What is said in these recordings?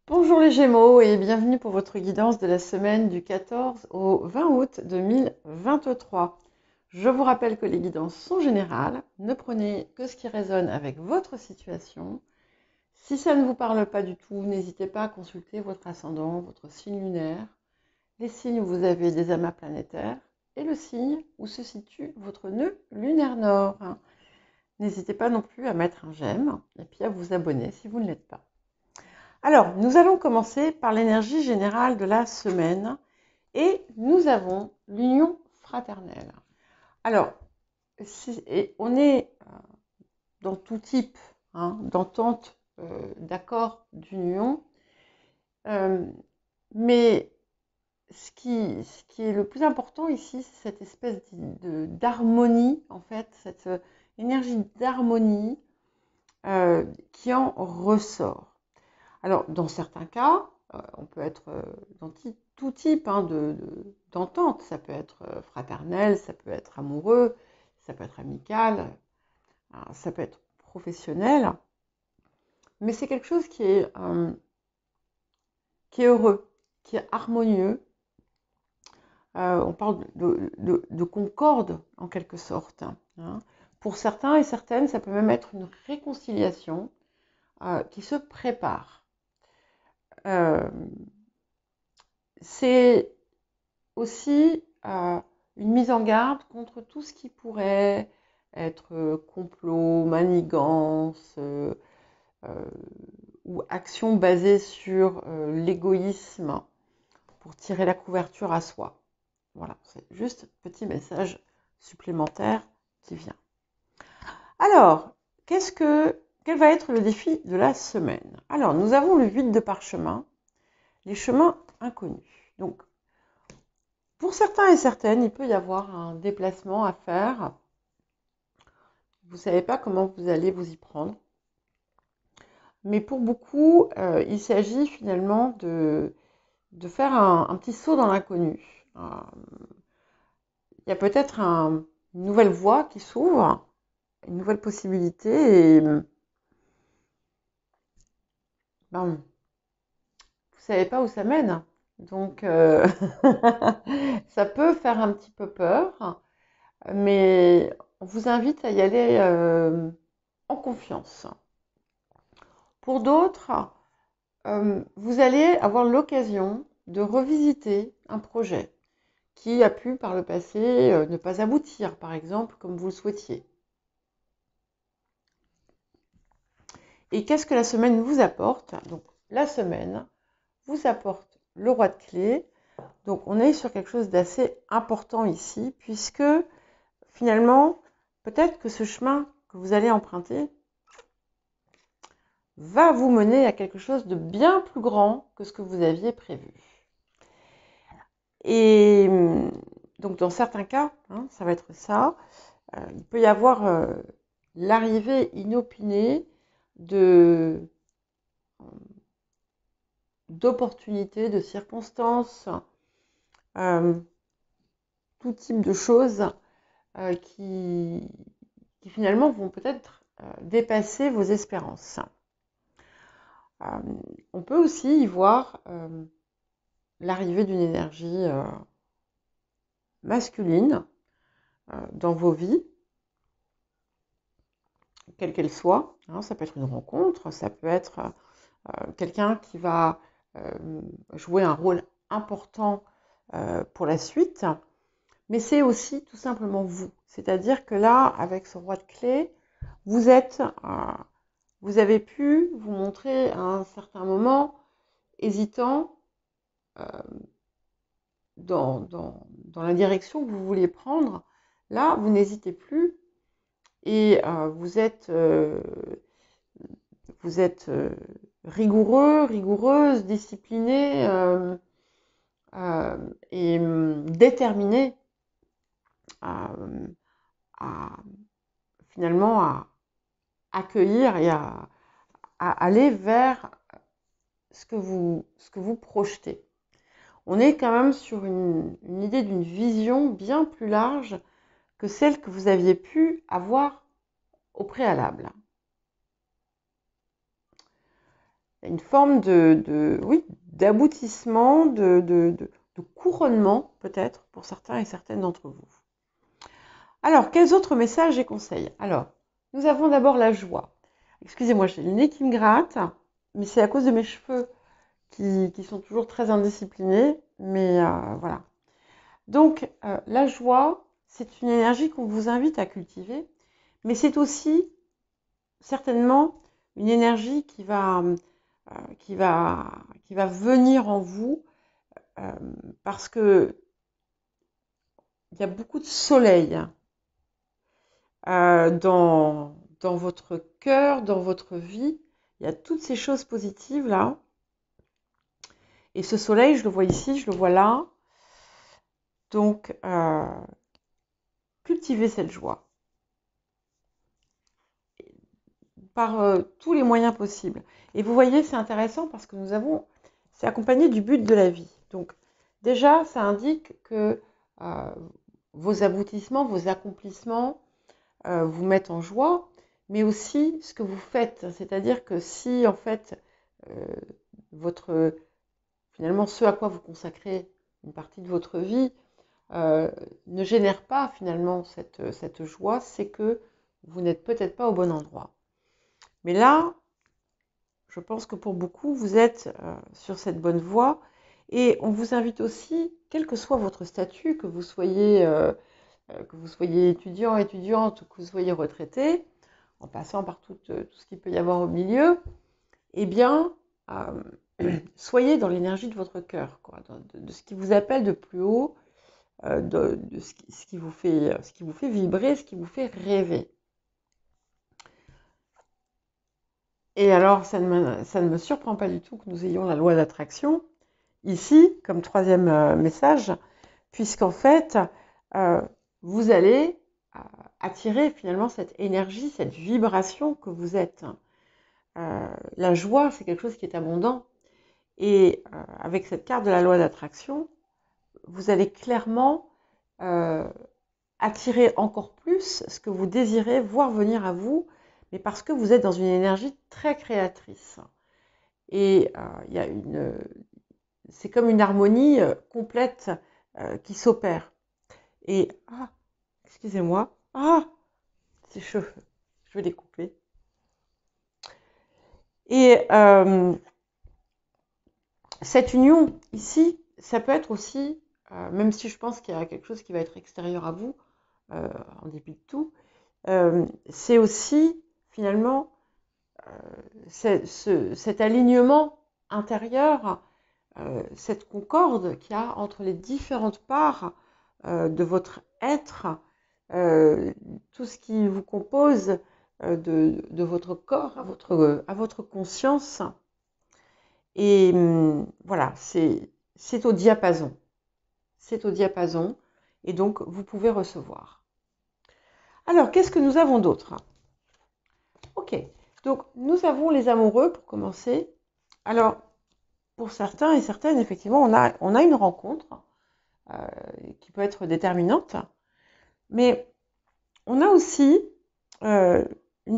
Bonjour les Gémeaux et bienvenue pour votre guidance de la semaine du 14 au 20 août 2023. Je vous rappelle que les guidances sont générales, ne prenez que ce qui résonne avec votre situation. Si ça ne vous parle pas du tout, n'hésitez pas à consulter votre ascendant, votre signe lunaire, les signes où vous avez des amas planétaires et le signe où se situe votre nœud lunaire nord. N'hésitez pas non plus à mettre un j'aime et puis à vous abonner si vous ne l'êtes pas. Alors, nous allons commencer par l'énergie générale de la semaine et nous avons l'union fraternelle. Alors, on est dans tout type d'entente, d'accord, d'union, mais ce qui est le plus important ici, c'est cette espèce d'harmonie, en fait, cette énergie d'harmonie qui en ressort. Alors, dans certains cas, on peut être dans tout type d'entente. Ça peut être fraternel, ça peut être amoureux, ça peut être amical, ça peut être professionnel. Mais c'est quelque chose qui est heureux, qui est harmonieux. On parle de concorde, en quelque sorte. Pour certains et certaines, ça peut même être une réconciliation qui se prépare. C'est aussi une mise en garde contre tout ce qui pourrait être complot, manigance ou action basée sur l'égoïsme pour tirer la couverture à soi. Voilà, c'est juste un petit message supplémentaire qui vient. Alors, quel va être le défi de la semaine? Alors, nous avons le 8 de parchemin, les chemins inconnus. Donc, pour certains et certaines, il peut y avoir un déplacement à faire. Vous ne savez pas comment vous allez vous y prendre. Mais pour beaucoup, il s'agit finalement de faire un petit saut dans l'inconnu. Il y a peut-être une nouvelle voie qui s'ouvre, une nouvelle possibilité. Et vous ne savez pas où ça mène. Donc, ça peut faire un petit peu peur. Mais on vous invite à y aller en confiance. Pour d'autres, vous allez avoir l'occasion de revisiter un projet qui a pu par le passé ne pas aboutir, par exemple, comme vous le souhaitiez. Et qu'est-ce que la semaine vous apporte? Donc, la semaine vous apporte le roi de clés. Donc, on est sur quelque chose d'assez important ici, puisque finalement, peut-être que ce chemin que vous allez emprunter va vous mener à quelque chose de bien plus grand que ce que vous aviez prévu. Et donc, dans certains cas, ça va être ça. Il peut y avoir l'arrivée inopinée d'opportunités, de circonstances, tout type de choses qui finalement vont peut-être dépasser vos espérances. On peut aussi y voir l'arrivée d'une énergie masculine dans vos vies, quelle qu'elle soit. Ça peut être une rencontre, ça peut être quelqu'un qui va jouer un rôle important pour la suite, mais c'est aussi tout simplement vous. C'est-à-dire que là, avec ce roi de clés, vous avez pu vous montrer à un certain moment hésitant dans la direction que vous vouliez prendre. Là, vous n'hésitez plus et vous êtes rigoureux, rigoureuse, discipliné et déterminé finalement à accueillir et à aller vers ce que vous projetez. On est quand même sur une idée d'une vision bien plus large que celle que vous aviez pu avoir au préalable. une forme oui, d'aboutissement, de couronnement peut-être pour certains et certaines d'entre vous. Alors, quels autres messages et conseils? Alors, nous avons d'abord la joie. Excusez-moi, j'ai le nez qui me gratte, mais c'est à cause de mes cheveux qui sont toujours très indisciplinés, mais voilà. Donc, la joie, c'est une énergie qu'on vous invite à cultiver, mais c'est aussi certainement une énergie qui va venir en vous parce que il y a beaucoup de soleil dans votre cœur, dans votre vie. Il y a toutes ces choses positives là. Et ce soleil, je le vois ici, je le vois là. Donc, cultivez cette joie par tous les moyens possibles. Et vous voyez, c'est intéressant parce que c'est accompagné du but de la vie. Donc, déjà, ça indique que vos aboutissements, vos accomplissements vous mettent en joie, mais aussi ce que vous faites. C'est-à-dire que si, en fait, finalement, ce à quoi vous consacrez une partie de votre vie ne génère pas finalement cette joie, c'est que vous n'êtes peut-être pas au bon endroit. Mais là, je pense que pour beaucoup, vous êtes sur cette bonne voie et on vous invite aussi, quel que soit votre statut, que vous soyez étudiant, étudiante ou que vous soyez retraité, en passant par tout ce qu'il peut y avoir au milieu, eh bien, soyez dans l'énergie de votre cœur, quoi, de ce qui vous appelle de plus haut, de ce qui vous fait vibrer, ce qui vous fait rêver. Et alors, ça ne me surprend pas du tout que nous ayons la loi d'attraction ici, comme troisième message, puisqu'en fait, vous allez attirer finalement cette énergie, cette vibration que vous êtes. La joie, c'est quelque chose qui est abondant. Et avec cette carte de la loi d'attraction, vous allez clairement attirer encore plus ce que vous désirez voir venir à vous, mais parce que vous êtes dans une énergie très créatrice. Et c'est comme une harmonie complète qui s'opère. Et, excusez-moi, ces cheveux, je vais les couper. Et cette union ici, ça peut être aussi, même si je pense qu'il y a quelque chose qui va être extérieur à vous, en dépit de tout, c'est aussi finalement cet alignement intérieur, cette concorde qu'il y a entre les différentes parts de votre être, tout ce qui vous compose de votre corps à votre conscience. Et voilà, c'est au diapason. C'est au diapason et donc vous pouvez recevoir. Alors, qu'est-ce que nous avons d'autre? Ok, donc nous avons les amoureux pour commencer. Alors, pour certains et certaines, effectivement, on a une rencontre qui peut être déterminante, mais on a aussi une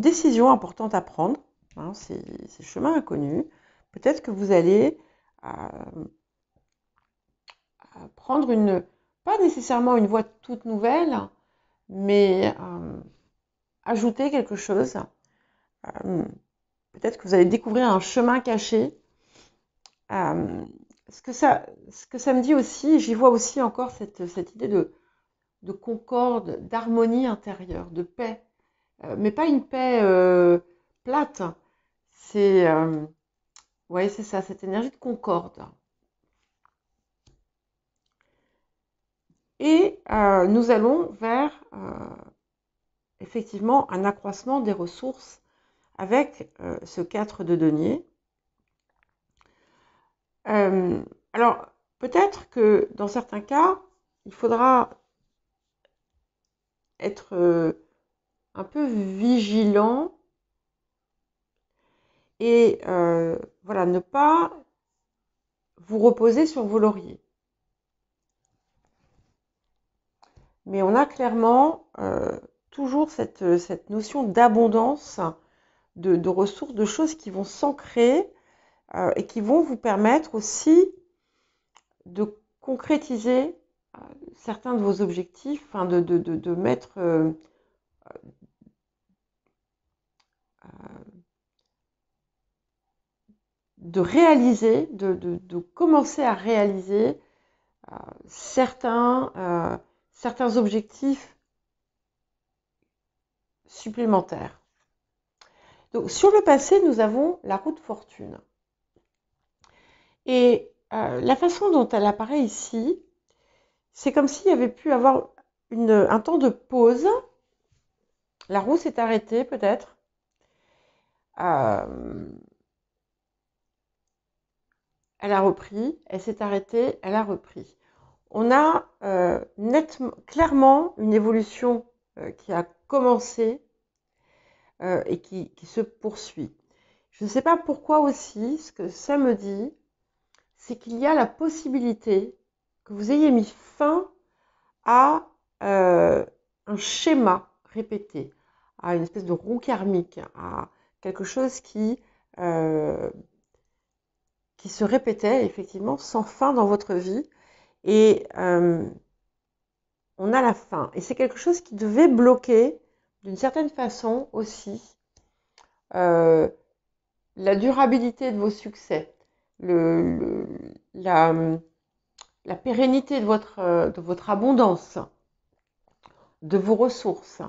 décision importante à prendre. Hein, c'est chemin inconnu. Peut-être que vous allez prendre pas nécessairement une voie toute nouvelle, mais ajouter quelque chose. Peut-être que vous allez découvrir un chemin caché. Ce que ça me dit aussi, j'y vois aussi encore cette idée de concorde, d'harmonie intérieure, de paix. Mais pas une paix plate. C'est c'est ça, cette énergie de concorde. Et nous allons vers effectivement un accroissement des ressources avec ce 4 de denier. Alors, peut-être que dans certains cas, il faudra être un peu vigilant et voilà, ne pas vous reposer sur vos lauriers. Mais on a clairement toujours cette notion d'abondance, de ressources, de choses qui vont s'ancrer et qui vont vous permettre aussi de concrétiser certains de vos objectifs, enfin de mettre, de réaliser, de commencer à réaliser certains objectifs supplémentaires. Donc, sur le passé, nous avons la roue de fortune. Et la façon dont elle apparaît ici, c'est comme s'il y avait pu avoir un temps de pause. La roue s'est arrêtée peut-être. Elle a repris, elle s'est arrêtée, elle a repris. On a clairement une évolution qui a commencé et qui se poursuit. Je ne sais pas pourquoi aussi, ce que ça me dit, c'est qu'il y a la possibilité que vous ayez mis fin à un schéma répété, à une espèce de roue karmique, à quelque chose qui se répétait effectivement sans fin dans votre vie. Et on a la fin. Et c'est quelque chose qui devait bloquer, d'une certaine façon aussi, la durabilité de vos succès, la pérennité de votre abondance, de vos ressources.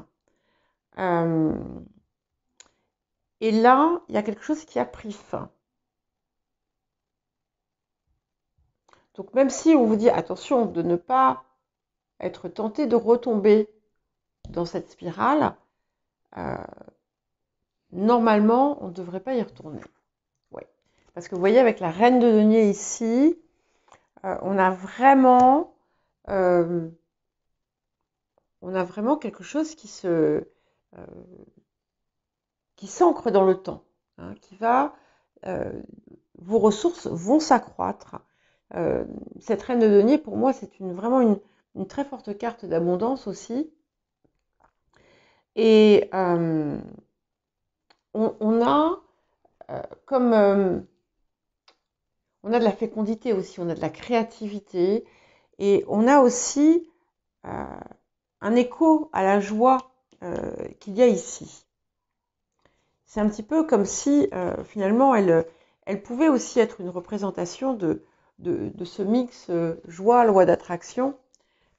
Et là, il y a quelque chose qui a pris fin. Donc même si on vous dit attention de ne pas être tenté de retomber dans cette spirale, normalement, on ne devrait pas y retourner. Ouais. Parce que vous voyez, avec la reine de denier ici, on a vraiment quelque chose qui s'ancre dans le temps, hein, qui va, vos ressources vont s'accroître. Cette reine de denier, pour moi, c'est vraiment une très forte carte d'abondance aussi. Et on a on a de la fécondité aussi, on a de la créativité, et on a aussi un écho à la joie qu'il y a ici. C'est un petit peu comme si finalement elle pouvait aussi être une représentation de ce mix joie, loi d'attraction,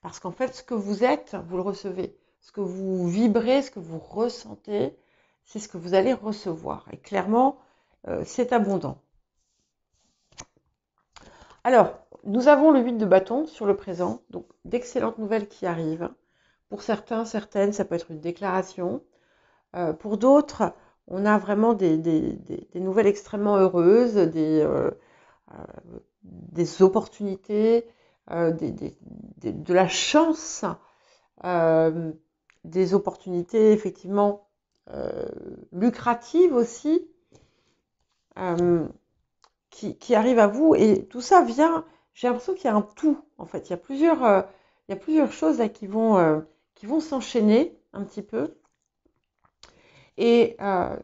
parce qu'en fait ce que vous êtes, vous le recevez. Ce que vous vibrez, ce que vous ressentez, c'est ce que vous allez recevoir. Et clairement, c'est abondant. Alors, nous avons le 8 de bâton sur le présent, donc d'excellentes nouvelles qui arrivent. Pour certains, certaines, ça peut être une déclaration. Pour d'autres, on a vraiment des nouvelles extrêmement heureuses, des opportunités, de la chance, des opportunités effectivement lucratives aussi, qui arrivent à vous. Et tout ça vient, j'ai l'impression qu'il y a un tout, en fait. Il y a plusieurs choses là qui vont s'enchaîner un petit peu. Et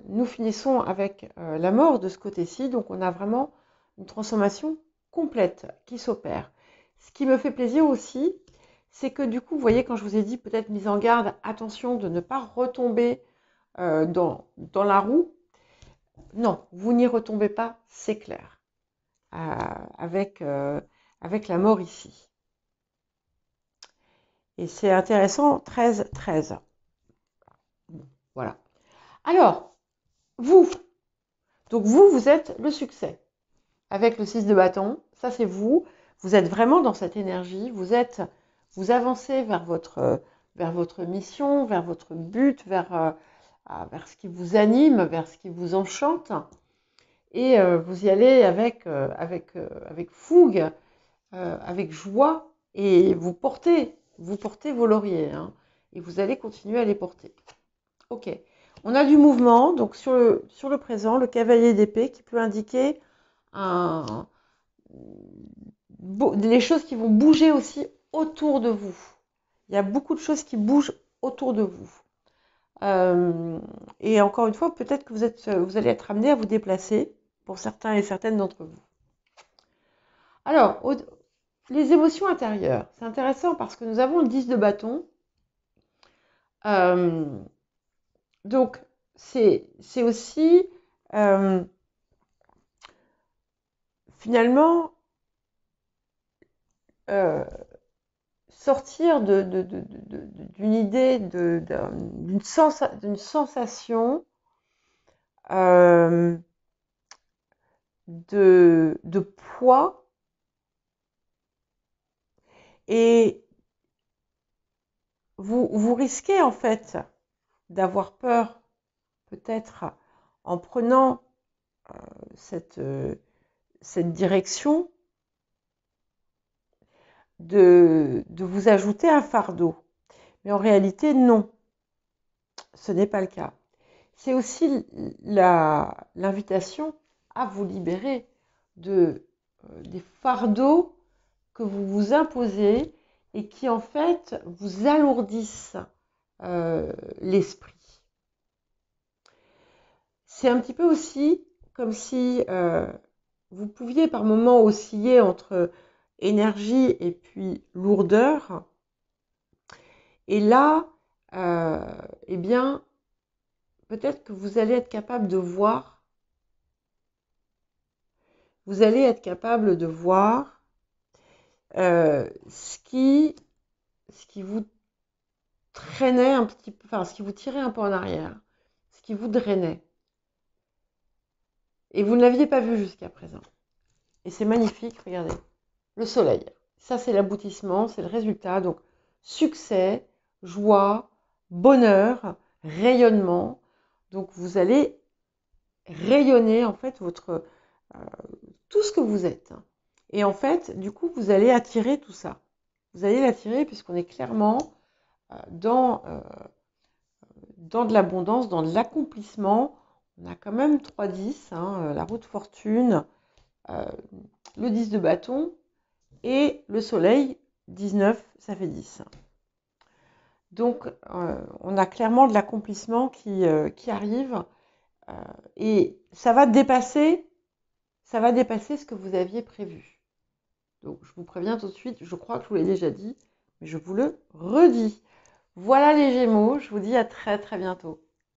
nous finissons avec la mort de ce côté-ci, donc on a vraiment une transformation complète qui s'opère. Ce qui me fait plaisir aussi, c'est que du coup, vous voyez, quand je vous ai dit peut-être mise en garde, attention de ne pas retomber dans la roue. Non, vous n'y retombez pas, c'est clair, avec la mort ici. Et c'est intéressant, 13-13. Voilà. Alors, vous, donc vous êtes le succès. Avec le 6 de bâton, ça c'est vous. Vous êtes vraiment dans cette énergie. Vous avancez vers votre mission, vers votre but, vers ce qui vous anime, vers ce qui vous enchante. Et vous y allez avec fougue, avec joie, et vous portez vos lauriers, hein, et vous allez continuer à les porter. Ok. On a du mouvement, donc sur le présent, le cavalier d'épée qui peut indiquer les choses qui vont bouger aussi autour de vous. Il y a beaucoup de choses qui bougent autour de vous. Et encore une fois, peut-être que vous allez être amené à vous déplacer. pour certains et certaines d'entre vous. Alors, les émotions intérieures, c'est intéressant parce que nous avons le 10 de bâton. Donc, c'est aussi finalement sortir d'une idée, d'une sensation de poids et vous risquez en fait d'avoir peur peut-être en prenant cette direction de vous ajouter un fardeau. Mais en réalité, non, ce n'est pas le cas. C'est aussi l'invitation à vous libérer des fardeaux que vous vous imposez et qui en fait vous alourdissent l'esprit. C'est un petit peu aussi comme si vous pouviez par moments osciller entre énergie et puis lourdeur. Et là, eh bien, peut-être que vous allez être capable de voir, ce qui vous traînait un petit peu, enfin, ce qui vous tirait un peu en arrière, ce qui vous drainait. Et vous ne l'aviez pas vu jusqu'à présent. Et c'est magnifique, regardez. Le soleil. Ça, c'est l'aboutissement, c'est le résultat. Donc, succès, joie, bonheur, rayonnement. Donc, vous allez rayonner, en fait, tout ce que vous êtes. Et en fait, du coup, vous allez attirer tout ça. Vous allez l'attirer puisqu'on est clairement dans de l'abondance, dans de l'accomplissement. On a quand même 3-10, la roue de fortune, le 10 de bâton et le soleil, 19, ça fait 10. Donc, on a clairement de l'accomplissement qui arrive et ça va dépasser ce que vous aviez prévu. Donc, je vous préviens tout de suite, je crois que je vous l'ai déjà dit, mais je vous le redis. Voilà les Gémeaux, je vous dis à très très bientôt.